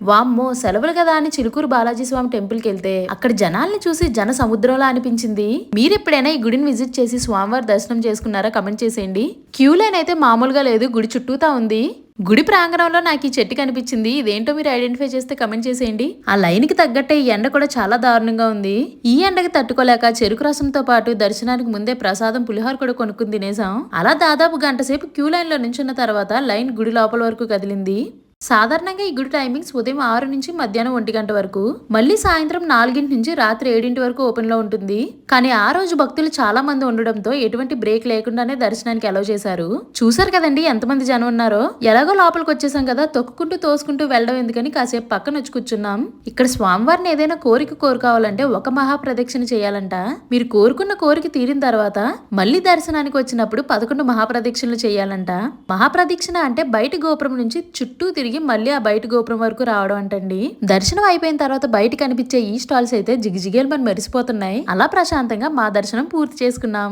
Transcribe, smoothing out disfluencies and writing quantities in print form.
వామ్మో! సెలవులు కదా అని చిలుకూరు బాలాజీ స్వామి టెంపుల్‌కి వెళ్తే అక్కడ జనాల్ని చూసి జన సముద్రంలా అనిపించింది. మీరెప్పుడైనా ఈ గుడిని విజిట్ చేసి స్వామివారి దర్శనం చేసుకున్నారా? కమెంట్ చేసేయండి. క్యూ లైన్ అయితే మామూలుగా లేదు. గుడి చుట్టూతా ఉంది. గుడి ప్రాంగణంలో నాకు ఈ చెట్టు కనిపించింది. ఇదేంటో మీరు ఐడెంటిఫై చేస్తే కమెంట్ చేసేయండి. ఆ లైన్ కి తగ్గట్టే ఈ ఎండ కూడా చాలా దారుణంగా ఉంది. ఈ ఎండకి తట్టుకోలేక చెరుకు రసంతో పాటు దర్శనానికి ముందే ప్రసాదం పులిహోర కూడా కొనుక్కుని తినేసాం. అలా దాదాపు గంట సేపు క్యూ లైన్ లో నించున్న తర్వాత లైన్ గుడి లోపల వరకు కదిలింది. సాధారణంగా ఈ గుడి టైమింగ్స్ ఉదయం 6 నుంచి మధ్యాహ్నం 1 గంట వరకు, మళ్ళీ సాయంత్రం 4 నుంచి రాత్రి 7 వరకు ఓపెన్ లో ఉంటుంది. కానీ ఆ రోజు భక్తులు చాలా మంది ఉండడంతో ఎటువంటి బ్రేక్ లేకుండానే దర్శనానికి అలౌ చేశారు. చూసారు కదండి ఎంతమంది జనం ఉన్నారో. ఎలాగో లోపలికి వచ్చేసాం కదా, తొక్కుకుంటూ తోసుకుంటూ వెళ్ళడం ఎందుకని కాసేపు పక్కన వచ్చి కూర్చున్నాం. ఇక్కడ స్వామివారిని ఏదైనా కోరిక కోరుకోవాలంటే ఒక మహాప్రదక్షిణ చేయాలంట. మీరు కోరుకున్న కోరిక తీరిన తర్వాత మళ్ళీ దర్శనానికి వచ్చినప్పుడు 11 మహాప్రదక్షిణలు చేయాలంట. మహాప్రదక్షిణ అంటే బయట గోపురం నుంచి చుట్టూ తిరిగి మళ్ళీ ఆ బయట గోపురం వరకు రావడం అంటండి. దర్శనం అయిపోయిన తర్వాత బయట కనిపించే ఈ స్టాల్స్ అయితే జిగిజిగేలు మరి మెరిసిపోతున్నాయి. అలా ప్రశాంతంగా మా దర్శనం పూర్తి చేసుకున్నాం.